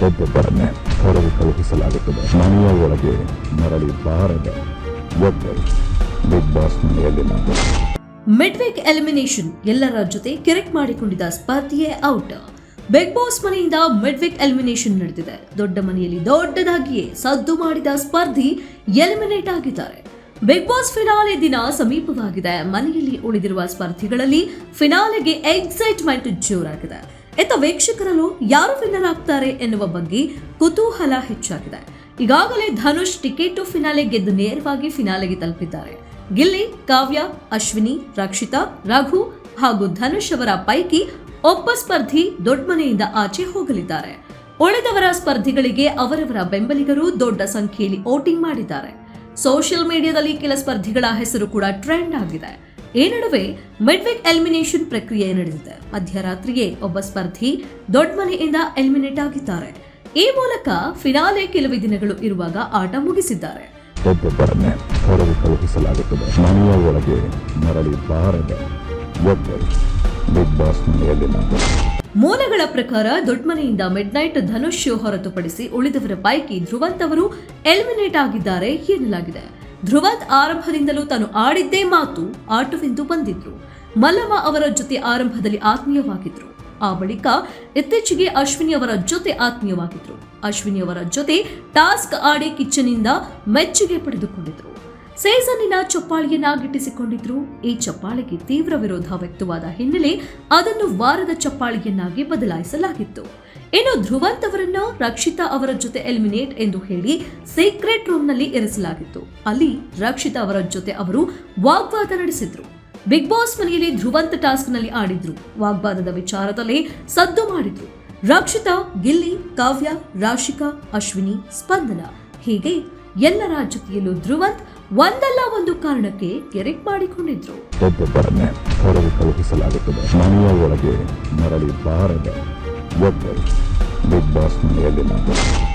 ಒಬ್ಬೊಬ್ಬರನ್ನೇ ಹೊರಗೆ ಕಳುಹಿಸಲಾಗುತ್ತದೆ. ಮನೆಯ ಒಳಗೆ ಮರಳಿ ಬಾರದ ಒಬ್ಬರು ಬಿಗ್ ಬಾಸ್ ಮನೆಯಲ್ಲಿ ನಾವು. ಮಿಡ್ ವೀಕ್ ಎಲಿಮಿನೇಷನ್, ಎಲ್ಲರ ಜೊತೆ ಕಿರಿಕ್ ಮಾಡಿಕೊಂಡಿದ್ದ ಸ್ಪರ್ಧಿಯೇ ಔಟ್. ಬಿಗ್ ಬಾಸ್ ಮನೆಯಿಂದ ಮಿಡ್ ವೀಕ್ ಎಲಿಮಿನೇಷನ್ ನಡೆದಿದೆ. ದೊಡ್ಡ ಮನೆಯಲ್ಲಿ ದೊಡ್ಡದಾಗಿಯೇ ಸದ್ದು ಮಾಡಿದ ಸ್ಪರ್ಧಿ ಎಲಿಮಿನೇಟ್ ಆಗಿದ್ದಾರೆ. ಬಿಗ್ ಬಾಸ್ ಫಿನಾಲೆ ದಿನ ಸಮೀಪವಾಗಿದೆ. ಮನೆಯಲ್ಲಿ ಉಳಿದಿರುವ ಸ್ಪರ್ಧಿಗಳಲ್ಲಿ ಫಿನಾಲೆಗೆ ಎಕ್ಸೈಟ್ಮೆಂಟ್ ಜೋರಾಗಿದೆ. ಇತ್ತ ವೀಕ್ಷಕರಲ್ಲೂ ಯಾರು ವಿನ್ನರ್ ಆಗ್ತಾರೆ ಎನ್ನುವ ಬಗ್ಗೆ ಕುತೂಹಲ ಹೆಚ್ಚಾಗಿದೆ. ಈಗಾಗಲೇ ಧನುಷ್ ಟಿಕೆಟ್ ಟು ಫಿನಾಲೆ ಗೆದ್ದು ನೇರವಾಗಿ ಫಿನಾಲೆಗೆ ತಲುಪಿದ್ದಾರೆ. ಗಿಲ್ಲಿ, ಕಾವ್ಯ, ಅಶ್ವಿನಿ, ರಕ್ಷಿತಾ, ರಘು ಹಾಗೂ ಧನುಷ್ ಅವರ ಪೈಕಿ ಒಬ್ಬ ಸ್ಪರ್ಧಿ ದೊಡ್ಡ ಮನೆಯಿಂದ ಆಚೆ ಹೋಗಲಿದ್ದಾರೆ. ಉಳಿದವರ ಸ್ಪರ್ಧಿಗಳಿಗೆ ಅವರವರ ಬೆಂಬಲಿಗರು ದೊಡ್ಡ ಸಂಖ್ಯೆಯಲ್ಲಿ ವೋಟಿಂಗ್ ಮಾಡಿದ್ದಾರೆ. ಸೋಷಿಯಲ್ ಮೀಡಿಯಾದಲ್ಲಿ ಕೆಲ ಸ್ಪರ್ಧಿಗಳ ಹೆಸರು ಕೂಡ ಟ್ರೆಂಡ್ ಆಗಿದೆ. ಈ ನಡುವೆ ಮಿಡ್ ವೀಕ್ ಎಲಿಮಿನೇಷನ್ ಪ್ರಕ್ರಿಯೆ ನಡೆದಿದೆ. ಮಧ್ಯರಾತ್ರಿಯೇ ಒಬ್ಬ ಸ್ಪರ್ಧಿ ದೊಡ್ಡ ಮನೆಯಿಂದ ಎಲಿಮಿನೇಟ್ ಆಗಿದ್ದಾರೆ. ಈ ಮೂಲಕ ಫಿನಾಲೆ ಕೆಲವೇ ದಿನಗಳು ಇರುವಾಗ ಆಟ ಮುಗಿಸಿದ್ದಾರೆ. ಒಬ್ಬೊಬ್ಬರನ್ನೇ ಹೊರಗೆ ಕಳುಹಿಸಲಾಗುತ್ತದೆ. ಮನೆಯ ಒಳಗೆ ಮರಳಿ ಬಾರದ ಒಬ್ಬರು ಬಿಗ್ ಬಾಸ್ ಮನೆಯಲ್ಲಿ ನಾವು. ಮೂಲಗಳ ಪ್ರಕಾರ ದೊಡ್ಡ ಮನೆಯಿಂದ ಮಿಡ್ ನೈಟ್ ಧನುಷ್ ಹೊರತುಪಡಿಸಿ ಉಳಿದವರ ಪೈಕಿ ಧ್ರುವಂತ್ ಅವರು ಎಲಿಮಿನೇಟ್ ಆಗಿದ್ದಾರೆ ಎನ್ನಲಾಗಿದೆ. ಧ್ರುವಂತ್ ಆರಂಭದಿಂದಲೂ ತಾನು ಆಡಿದ್ದೇ ಮಾತು ಆಟವೆಂದು ಬಂದಿದ್ರು. ಮಲ್ಲಮ್ಮ ಅವರ ಜೊತೆ ಆರಂಭದಲ್ಲಿ ಆತ್ಮೀಯವಾಗಿದ್ರು. ಆ ಬಳಿಕ ಇತ್ತೀಚೆಗೆ ಅಶ್ವಿನಿ ಅವರ ಜೊತೆ ಆತ್ಮೀಯವಾಗಿದ್ರು. ಅಶ್ವಿನಿ ಅವರ ಜೊತೆ ಟಾಸ್ಕ್ ಆಡಿ ಕಿಚ್ಚನಿಂದ ಮೆಚ್ಚುಗೆ ಪಡೆದುಕೊಂಡಿದ್ರು. ಸೀಸನ್ನಿನ ಚಪ್ಪಾಳಿಯನ್ನ ಗಿಟ್ಟಿಸಿಕೊಂಡಿದ್ರು. ಈ ಚಪ್ಪಾಳಿಗೆ ತೀವ್ರ ವಿರೋಧ ವ್ಯಕ್ತವಾದ ಹಿನ್ನೆಲೆ ಅದನ್ನು ವಾರದ ಚಪ್ಪಾಳಿಯನ್ನಾಗಿ ಬದಲಾಯಿಸಲಾಗಿತ್ತು. ಇನ್ನು ಧ್ರುವಂತ್ ಅವರನ್ನು ರಕ್ಷಿತಾ ಅವರ ಜೊತೆ ಎಲಿಮಿನೇಟ್ ಎಂದು ಹೇಳಿ ಸೀಕ್ರೆಟ್ ರೂಮ್ನಲ್ಲಿ ಇರಿಸಲಾಗಿತ್ತು. ಅಲ್ಲಿ ರಕ್ಷಿತಾ ಅವರ ಜೊತೆ ಅವರು ವಾಗ್ವಾದ ನಡೆಸಿದ್ರು. ಬಿಗ್ ಬಾಸ್ ಮನೆಯಲ್ಲಿ ಧ್ರುವಂತ್ ಟಾಸ್ಕ್ನಲ್ಲಿ ಆಡಿದ್ರು. ವಾಗ್ವಾದದ ವಿಚಾರದಲ್ಲಿ ಸದ್ದು ಮಾಡಿದ್ರು. ರಕ್ಷಿತಾ, ಗಿಲ್ಲಿ, ಕಾವ್ಯ, ರಾಶಿಕಾ, ಅಶ್ವಿನಿ, ಸ್ಪಂದನ ಹೀಗೆ ಎಲ್ಲರ ಜೊತೆಯಲ್ಲೂ ಧ್ರುವಂತ್ ಒಂದಲ್ಲ ಒಂದು ಕಾರಣಕ್ಕೆ ಕಿರಿಕ್ ಮಾಡಿಕೊಂಡಿದ್ರು. ಒಬ್ಬೊಬ್ಬರನ್ನೇ ಹೊರಗೆ ಕಳುಹಿಸಲಾಗುತ್ತದೆ. ಮನೆಯ ಒಳಗೆ ಮರಳಿ ಬಾರದ ಒಬ್ಬರು ಬಿಗ್ ಬಾಸ್ ಮನೆಯಲ್ಲಿ ನಾವು.